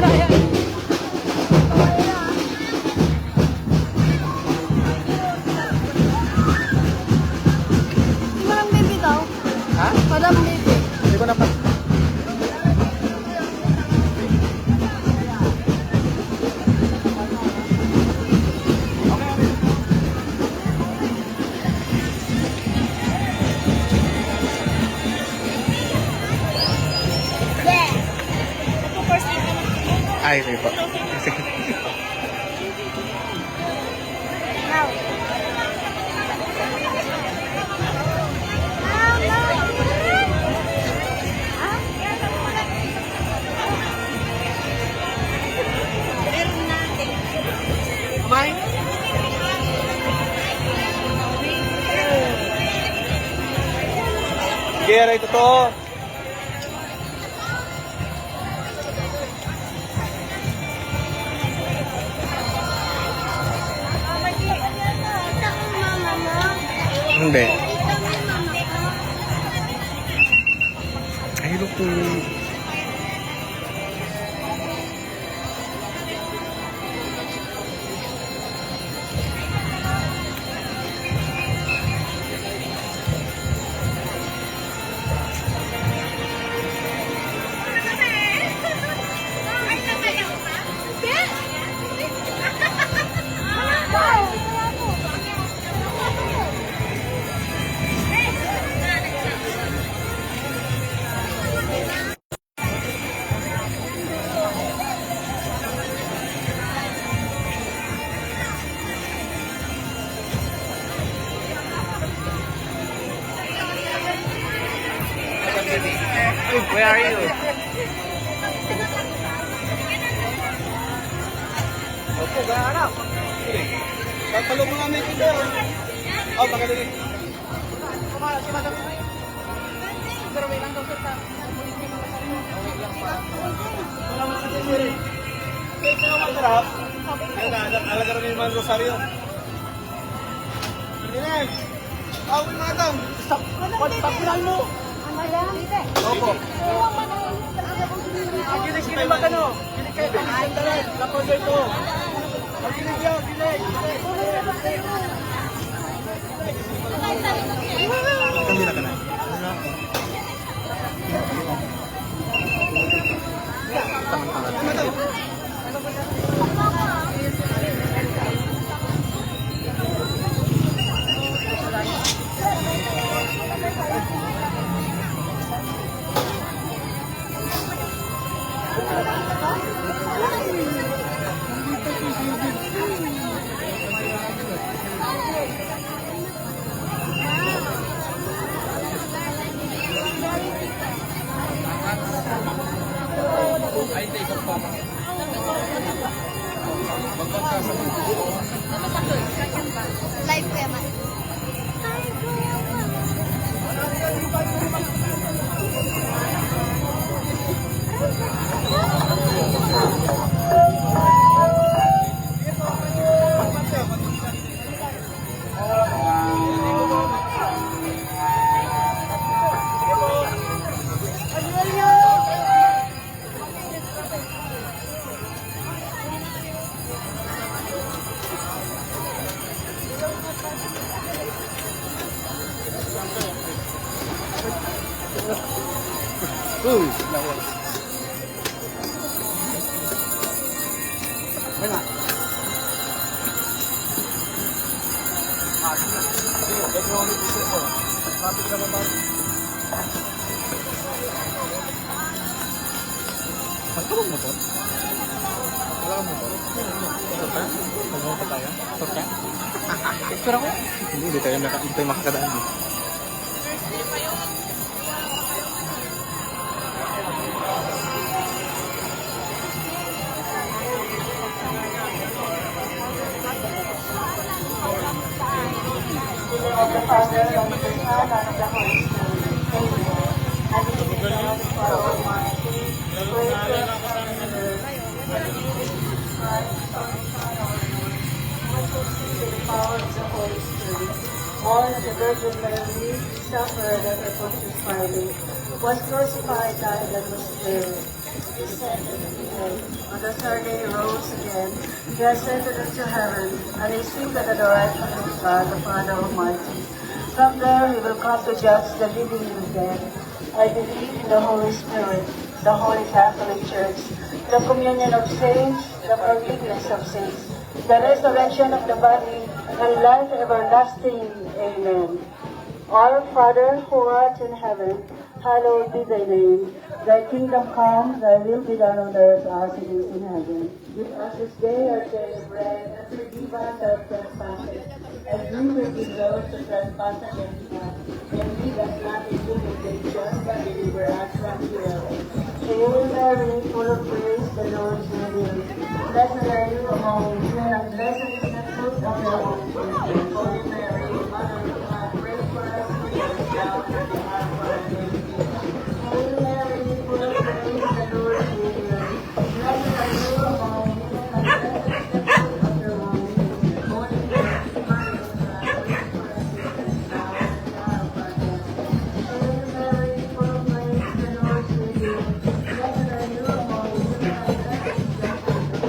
Parang baby daw. Ha? Parang baby. Hindi ko na pa. Ay, okay po. Now. Kumain? Gera ito to. Hindi. Ay, look to. Where are you? Opo, gahanap. Tatalo mo namin ito. Oh, pagkalilig. Pero may lang daw sa wala mo sa sir. Ito yung masarap. Alaga rin yung mga rosaryo. Hindi. Awin mga tao. Pagpilan mo. Opo. Gilig ba kano? Gilig kayo pagsandalan. Lapos ito. Gilig yan, gilig. Kami na ka na. Live ko yaman. Wala. Ano bang motor? Wala kang motor? Motor ka? Ano pa tayo? Motor ka? Picture ako? Hindi tayo makakadaan. All of the Virgin Mary suffered at the Pontius Pilate, was crucified, died, and was buried. descended on the third day he rose again. He ascended into heaven, and he sits at the right hand of God, the Father Almighty. From there he will come to judge the living and the dead. I believe in the Holy Spirit, the Holy Catholic Church, the communion of saints, the forgiveness of sins, the resurrection of the body, and life everlasting. Amen. Our Father, who art in heaven, hallowed be thy name. Thy kingdom come, thy will be done on earth as it is in heaven. Give us this day our daily bread, and forgive us our trespasses, as we forgive those who trespass against us. And lead us not into temptation, but deliver us from evil. Hail Mary, full of grace, the Lord is with you. Blessed are you among women, and blessed is the fruit of your womb, Jesus. Holy Mary, Mother of God, pray for us sinners, now and at the hour of our death. Hail Mary, full of grace, the Lord is with you. Blessed are you among women, and blessed is the fruit of your womb, Jesus. Holy Mary, Mother of God, pray for us sinners, now and at the hour of our death. Hail Mary, full of grace, the Lord is with you. Blessed are you among women, and blessed is the fruit of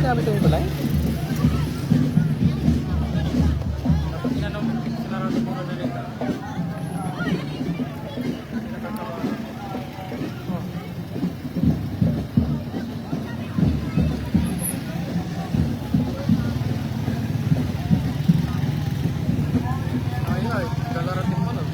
sinabi sa'yo ito, Lai? Dapat tinanong, sinarado mo na nila. Ay, kalarating mo lang.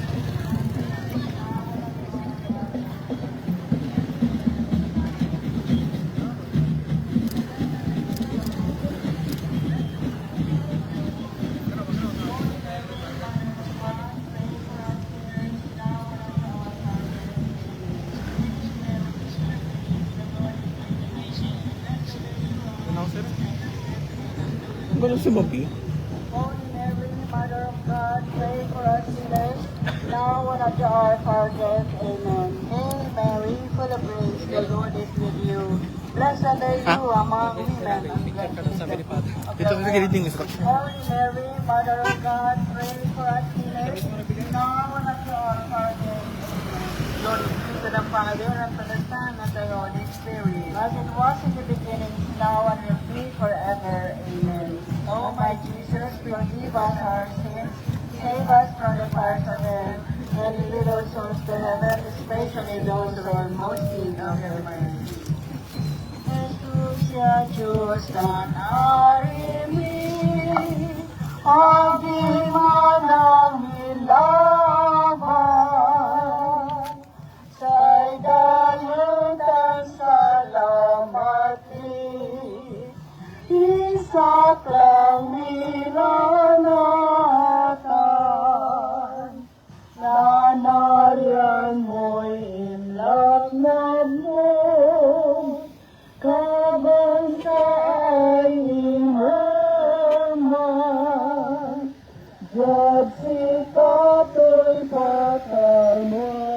Announcer? Ang gulo si Bobby. Holy Mary, Mother of God, pray for us sinners, now and at the hour of our death. Amen. Hail Mary, full of grace, the Lord is with you. Blessed are you among women, and blessed is the fruit of Dito your kasi womb. giniting instruction. Holy Mary, Mother of God, pray for us sinners, now and at the hour of our death. Amen. Lord, be to the Father, and to the Son, and to the Holy Spirit, as it was in the beginning, now and will be forever. Amen. O my Jesus, forgive us our sins, save us from the fires of hell, and lead our souls to heaven, especially those who are most in need of your mercy. Jesus, ya Diyos na narimik, ang di manang hilaban, sa'y dayon ng salamati, isak lang nilanatan, nanaryan mo'y inlap na mo, kabantay imaman, Diyag si Kato'y patamani,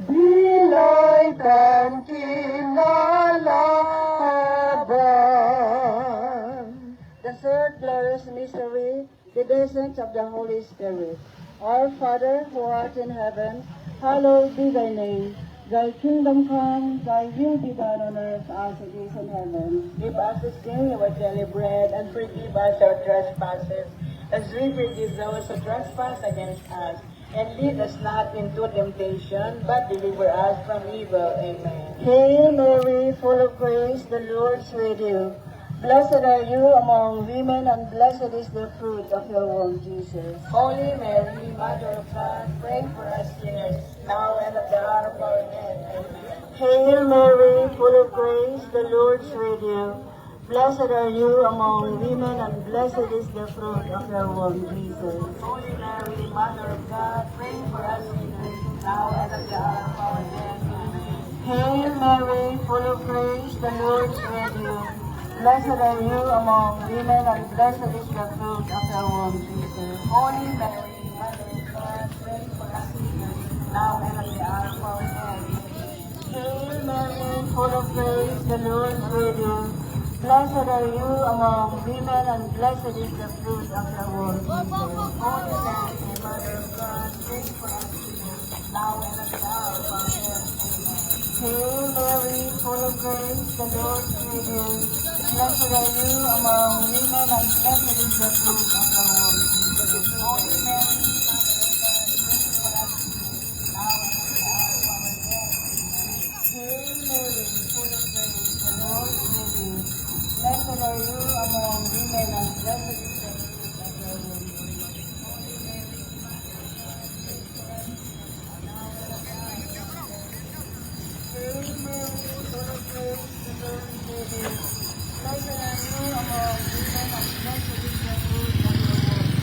bilay kan kinalaban. The third glorious mystery, the descent of the Holy Spirit. Our Father, who art in heaven, hallowed be thy name. Thy kingdom come, thy will be done on earth as it is in heaven. Give us this day our daily bread, and forgive us our trespasses, as we forgive those who trespass against us. And lead us not into temptation, but deliver us from evil. Amen. Hail Mary, full of grace, the Lord is with you. Blessed are you among women, and blessed is the fruit of your womb, Jesus. Holy Mary, Mother of God, pray for us sinners, now and at the hour of our death. Amen. Hail Mary, full of grace, the Lord is with you. Blessed are you among women, and blessed is the fruit of your womb, Jesus. Holy Mary, Mother of God, pray for us sinners, now and at the hour of our death. Amen. Hail Mary, full of grace, the Lord is with you. Blessed are you among women, and blessed is the fruit of your womb, Jesus. Holy Mary, Mother of God, pray for us sinners, now and at the hour of our death. Hail Mary, full of grace, the Lord is with you. Blessed are you among women, and blessed is the fruit of your womb, Jesus. Holy Mary, Mother of God, pray for us sinners, now and at the hour of our death. Hail Mary, full of grace, the Lord is with you. Blessed are you among women, and blessed is the fruit of your womb, Jesus. Holy Mary, Mother of God, pray for us sinners, now and at the hour of our death. Hail Mary, full of grace, the Lord is with you. Blessed are you among women, and blessed is the fruit of your womb, Jesus. Hail Mary, full of grace, the Lord is with you. Blessed are you among women, and blessed is the fruit of your womb.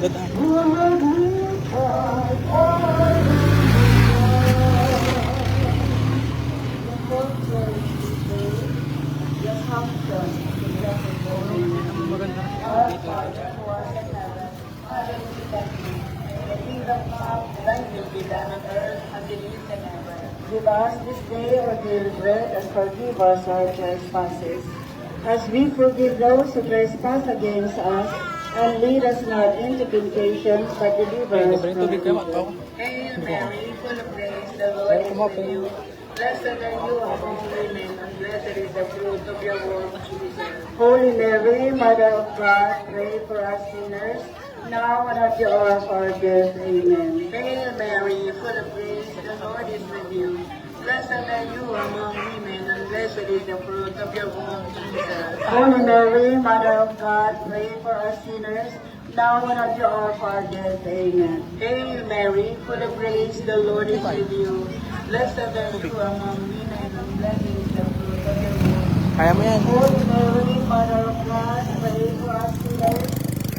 dadaan. Give us this day our daily bread, and forgive us our trespasses, as we forgive those who trespass against us, and lead us not into temptation, but deliver us from evil. Hail Mary, full of grace, the Lord is with you. Blessed are you among women, and blessed is the fruit of your womb, Jesus. Holy Mary, Mother of God, pray for us sinners, now and at the hour of our death. Amen. Hail Mary, full of grace, the Lord is with you. Blessed are you among women, and blessed is the fruit of your womb, Jesus. Holy Mary, Mother of God, pray for us sinners, now and at the hour of our death. Amen. Hail Mary, full of grace, the Lord is with you. Blessed are you among women, and blessed is the fruit of your womb. Kaya mo yan. Holy Mary, Mother of God, pray for us sinners,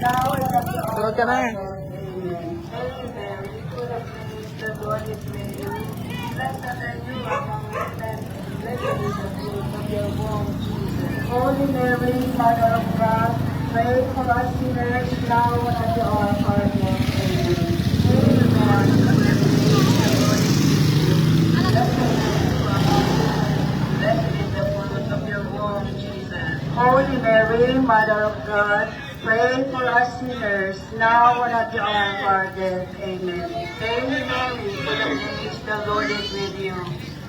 now and at the hour Sunod of ka na. our death. Amen. Hail Mary, full of grace, the Lord is with you. Blessed are you among women, and blessed is the fruit of your womb, Jesus. Holy Mary, Mother of God, pray for us sinners, now and at the hour of our death. Amen. Hail Mary, full of grace, the Lord is with you. Blessed are you among women, and blessed is the fruit of your womb, Jesus. Holy Mary, Mother of God, pray for us sinners, now and at the hour of our death. Amen. Hail Mary, full of grace, the Lord is with you.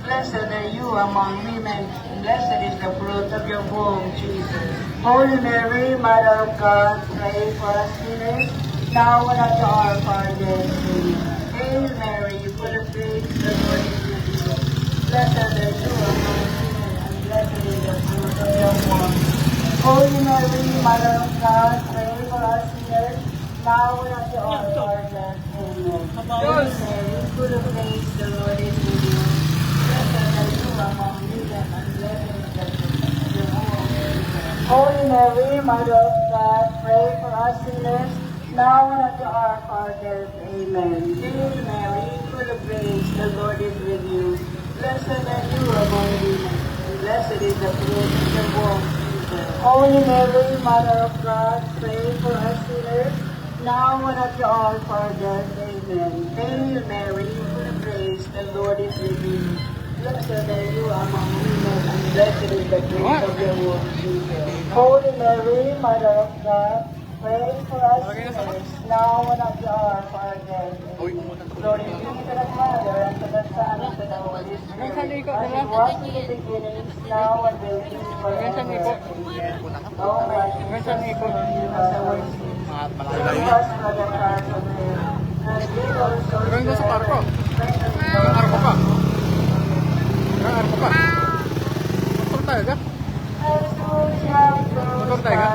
Blessed are you among women, and blessed is the fruit of your womb, Jesus. Holy Mary, Mother of God, pray for us sinners, now and at the hour of our death. Amen. Hail Mary, full of grace, the Lord is with you. Blessed are you among women, and blessed is the fruit of your womb. Holy Mary, Mother of God, pray for us sinners, now and at the hour of our death. Amen. Hail Mary, full of grace, the Lord is with you. Blessed are you among women, and blessed is the fruit of your womb, Jesus. Holy Mary, Mother of God, pray for us sinners, now and at the hour of our death. Amen. Hail Mary, full of grace, the Lord is with you. Blessed are you among women, and blessed is the fruit of your womb, Jesus. Holy Mary, Mother of God, pray for us sinners, now and at the hour of our death. Amen. Hail Mary, full of grace, the Lord is with you. Blessed are you among women, and blessed is the fruit of your womb, Jesus. Holy Mary, Mother of God, pray for us sinners, now and at the hour of our death. Glory be to the Father, and to the Son, and to the Holy Spirit, as it was in the beginning, now and will be forever. Amen. O my Jesus, forgive us our sins. Save us from the fires of hell, and lead our souls Gawin ko to sa parko. heaven, especially Ang those arko pa. Ang arko pa. Motor tayo ka? Motor tayo ka?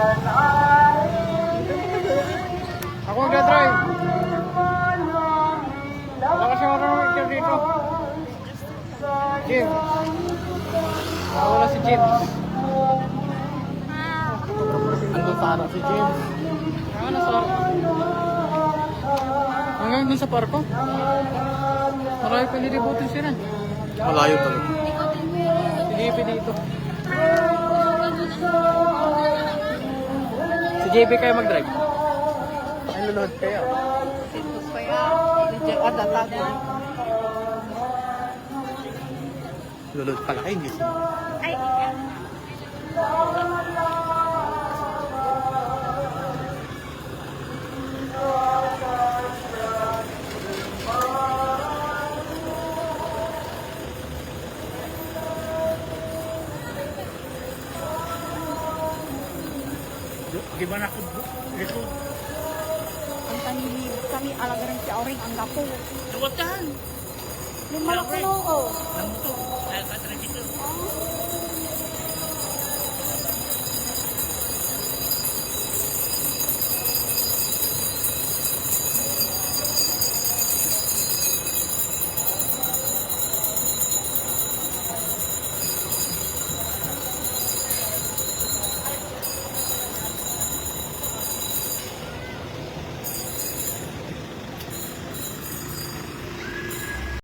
Ako mag-drive. Wala kasi marunong ikir dito. Jim. Wala si Jim. Ano para si Jim? Ano sa parko? Hanggang dun sa parko? Marami pa nilibutin sila. Malayo talaga. Si JP dito. Si JP kayo mag-drive? Ay, lulod kayo. Lulod pala kayo, hindi. Ay, Gimana ako? Ito. ang tanili kami alaga rin si Auring ang gapo. Luwatan. Lima lang ko. Nang ito. Ay, katra dito.